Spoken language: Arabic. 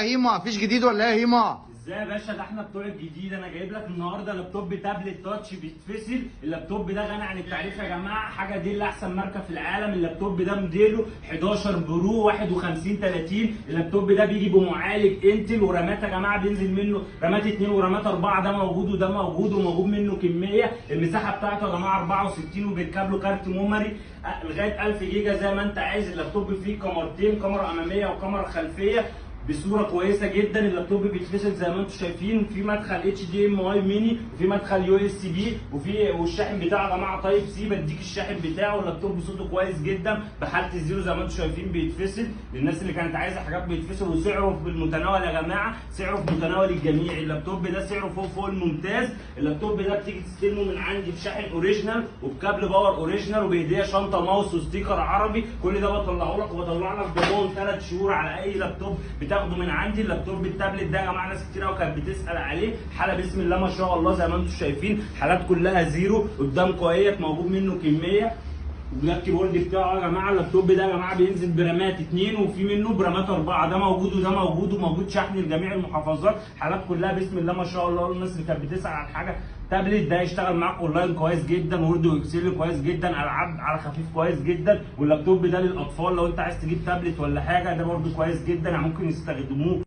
هيما مفيش جديد ولا ايه يا هيما؟ ازاي يا باشا؟ ده احنا بتوع الجديد. انا جايب لك النهارده لابتوب تابلت تاتش بيتفصل. اللابتوب ده غني عن التعريف يا جماعه، حاجه دي اللي احسن ماركه في العالم. اللابتوب ده موديله 11 برو 5130. اللابتوب ده بيجي بمعالج انتل ورامات يا جماعه، بينزل منه رامات 2 ورامات 4. ده موجود وده موجود وموجود منه كميه. المساحه بتاعته يا جماعه 64 وبيركب له كارت ميموري لغايه 1000 جيجا زي ما انت عايز. اللابتوب فيه كاميرتين، كاميرا اماميه وكاميرا خلفيه بصوره كويسه جدا. اللابتوب بيتفصل زي ما انتم شايفين، في مدخل اتش دي ام اي ميني وفي مدخل يو اس بي والشاحن بتاعه يا جماعه تايب سي. بديك الشاحن بتاعه. اللابتوب صوته كويس جدا بحاله الزيرو زي ما انتم شايفين بيتفصل للناس اللي كانت عايزه حاجات بيتفصل. وسعره في المتناول يا جماعه، سعره في متناول الجميع. اللابتوب ده سعره فوق الممتاز. اللابتوب ده بتيجي تستلمه من عندي بشاحن اوريجينال وبكابل باور اوريجينال وبهديه شنطه ماوس وستيكر عربي. كل ده بطلعه لك وبطلع لك ضمان 3 شهور على اي لابتوب بتاخده من عندي. اللابتوب التابلت ده يا جماعه ناس كتير قوي كانت بتسال عليه. حاله بسم الله ما شاء الله زي ما انتم شايفين، حالات كلها زيرو. قدامكم اهيت موجود منه كميه. وده الكيبورد بتاعه يا جماعه. اللابتوب ده يا جماعه بينزل برامات 2 وفي منه برامات 4. ده موجود وده موجود وموجود شحن لجميع المحافظات. حالات كلها بسم الله ما شاء الله. الناس اللي كانت بتسال على حاجه تابلت ده يشتغل معاك اونلاين كويس جدا، وورد واكسل كويس جدا، العاب على خفيف كويس جدا. واللابتوب ده للاطفال لو انت عايز تجيب تابلت ولا حاجه ده برده كويس جدا، يعني ممكن يستخدموه